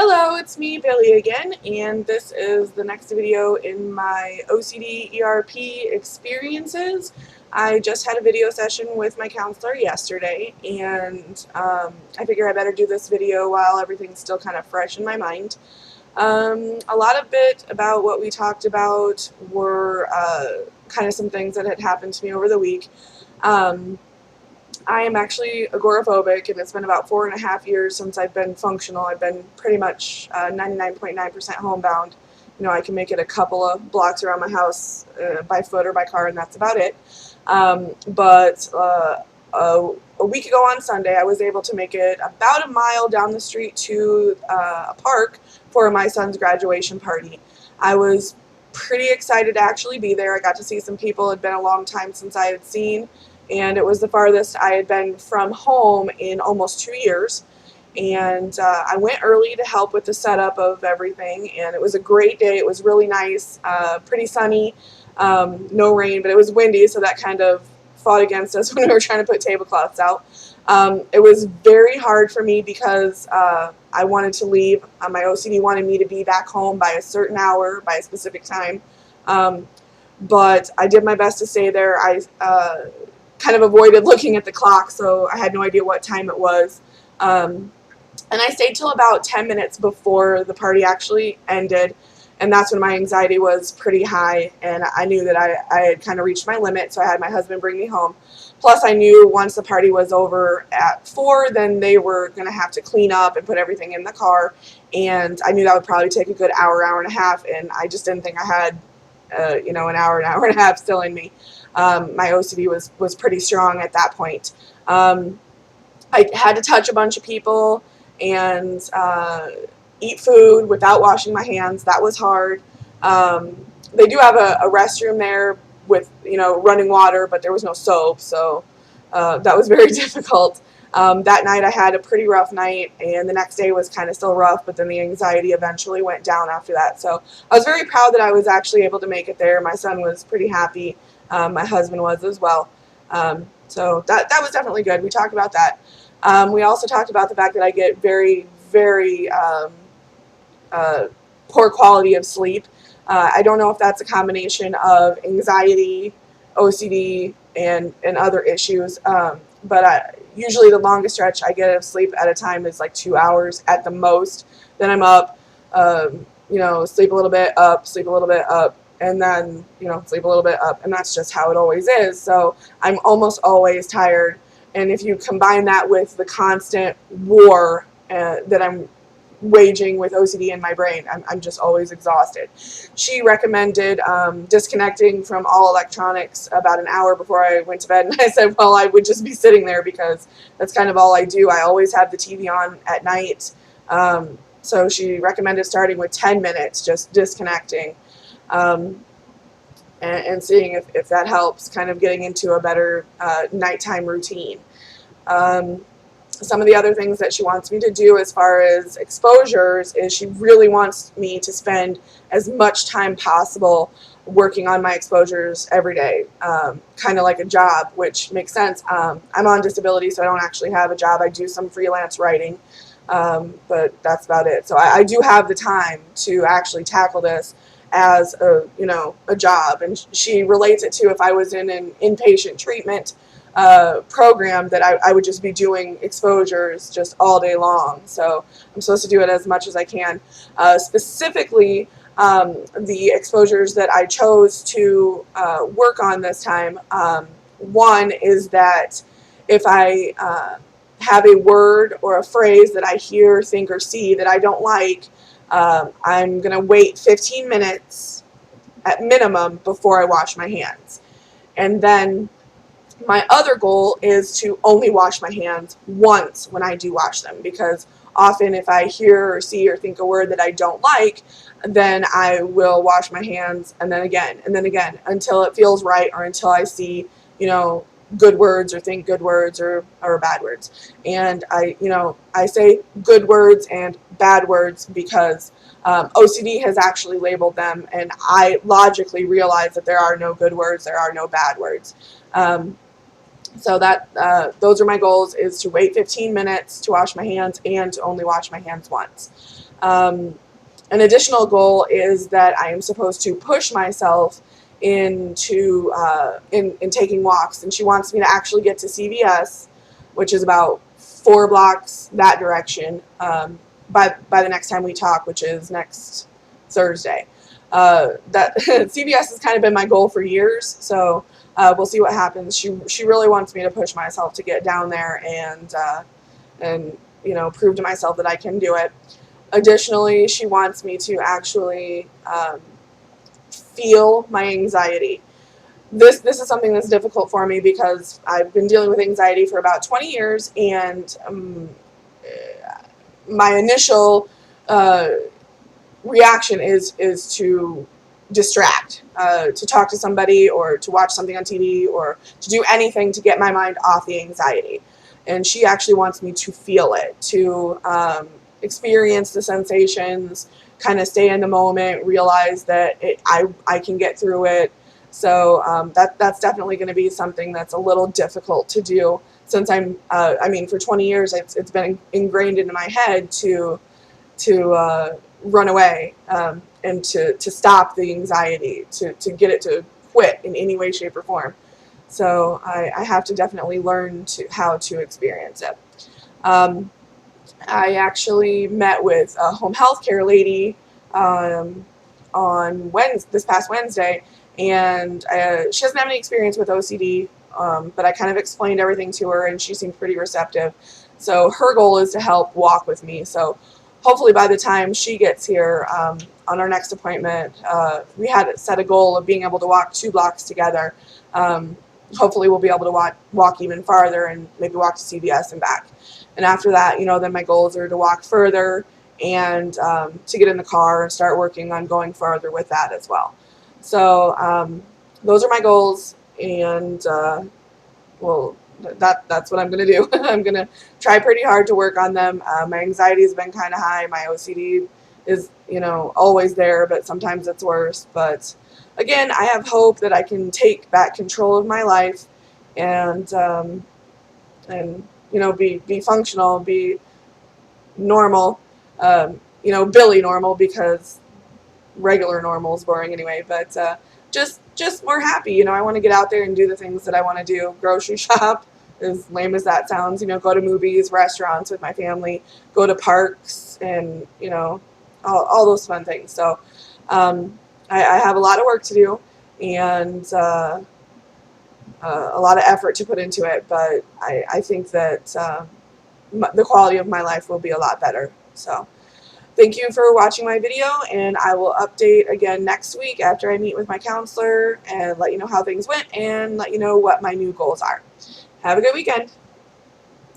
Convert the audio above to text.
Hello, it's me, Billy again, and this is the next video in my OCD ERP experiences. I just had a video session with my counselor yesterday, and I figure I better do this video while everything's still kind of fresh in my mind. A lot of it about what we talked about were kind of some things that had happened to me over the week. I am actually agoraphobic, and it's been about 4.5 years since I've been functional. I've been pretty much 99.9% homebound. You know, I can make it a couple of blocks around my house by foot or by car, and that's about it. But a week ago on Sunday, I was able to make it about a mile down the street to a park for my son's graduation party. I was pretty excited to actually be there. I got to see some people it had been a long time since I had seen, and it was the farthest I had been from home in almost 2 years. And I went early to help with the setup of everything, and it was a great day. It was really nice, pretty sunny, no rain, but it was windy, so that kind of fought against us when we were trying to put tablecloths out. It was very hard for me because I wanted to leave. My OCD wanted me to be back home by a certain hour, by a specific time. But I did my best to stay there. I kind of avoided looking at the clock, so I had no idea what time it was. And I stayed till about 10 minutes before the party actually ended, and that's when my anxiety was pretty high, and I knew that I had kind of reached my limit, so I had my husband bring me home. Plus, I knew once the party was over at 4, then they were going to have to clean up and put everything in the car, and I knew that would probably take a good hour, hour and a half, and I just didn't think I had an hour and a half still in me. My OCD was pretty strong at that point. I had to touch a bunch of people and eat food without washing my hands. That was hard. They do have a restroom there with running water, but there was no soap, so that was very difficult. That night I had a pretty rough night, and the next day was kind of still rough, but then the anxiety eventually went down after that. So I was very proud that I was actually able to make it there. My son was pretty happy. My husband was as well. So that was definitely good. We talked about that. We also talked about the fact that I get very, very poor quality of sleep. I don't know if that's a combination of anxiety, OCD, and other issues, but usually the longest stretch I get of sleep at a time is like 2 hours at the most. Then I'm up, sleep a little bit, up, sleep a little bit, up, and then, sleep a little bit, up, and that's just how it always is. So I'm almost always tired, and if you combine that with the constant war that I'm waging with OCD in my brain, I'm just always exhausted. She recommended disconnecting from all electronics about an hour before I went to bed, and I said, well, I would just be sitting there because that's kind of all I do. I always have the TV on at night. So she recommended starting with 10 minutes, just disconnecting, and seeing if that helps, kind of getting into a better nighttime routine. Some of the other things that she wants me to do as far as exposures is she really wants me to spend as much time possible working on my exposures every day, kind of like a job, which makes sense. I'm on disability, so I don't actually have a job. I do some freelance writing, but that's about it. So I do have the time to actually tackle this as a job, and she relates it to if I was in an inpatient treatment program, that I would just be doing exposures just all day long. So I'm supposed to do it as much as I can. Specifically, the exposures that I chose to work on this time, one is that if I have a word or a phrase that I hear, think, or see that I don't like, I'm going to wait 15 minutes at minimum before I wash my hands. And then my other goal is to only wash my hands once when I do wash them, because often if I hear or see or think a word that I don't like, then I will wash my hands and then again until it feels right, or until I see, good words or think good words or bad words. And I say good words and bad words because OCD has actually labeled them, and I logically realize that there are no good words, there are no bad words. So that those are my goals, is to wait 15 minutes to wash my hands and to only wash my hands once. An additional goal is that I am supposed to push myself into in taking walks, and she wants me to actually get to CVS, which is about 4 blocks that direction, by the next time we talk, which is next Thursday. That CVS has kind of been my goal for years, so we'll see what happens. She really wants me to push myself to get down there and prove to myself that I can do it. Additionally, she wants me to actually feel my anxiety. This is something that's difficult for me because I've been dealing with anxiety for about 20 years, and my initial reaction is to distract, to talk to somebody or to watch something on TV or to do anything to get my mind off the anxiety. And she actually wants me to feel it, to experience the sensations, kind of stay in the moment, realize that I can get through it. So that's definitely going to be something that's a little difficult to do, since for 20 years it's been ingrained into my head to run away, and to stop the anxiety, to get it to quit in any way, shape, or form. So I have to definitely learn how to experience it. I actually met with a home health care lady on this past Wednesday, and she doesn't have any experience with OCD, but I kind of explained everything to her, and she seemed pretty receptive. So her goal is to help walk with me. So hopefully by the time she gets here, on our next appointment, we had set a goal of being able to walk 2 blocks together. Hopefully we'll be able to walk even farther and maybe walk to CVS and back. And after that, then my goals are to walk further and to get in the car and start working on going farther with that as well. So those are my goals, and that's what I'm going to do. I'm going to try pretty hard to work on them. My anxiety has been kind of high. My OCD is, always there, but sometimes it's worse. But again, I have hope that I can take back control of my life and be functional, be normal, Billy normal, because regular normal is boring anyway, but just more happy. I want to get out there and do the things that I want to do. Grocery shop, as lame as that sounds, go to movies, restaurants with my family, go to parks, and all those fun things. So I have a lot of work to do, and a lot of effort to put into it, but I think that the quality of my life will be a lot better. So thank you for watching my video, and I will update again next week after I meet with my counselor and let you know how things went and let you know what my new goals are. Have a good weekend.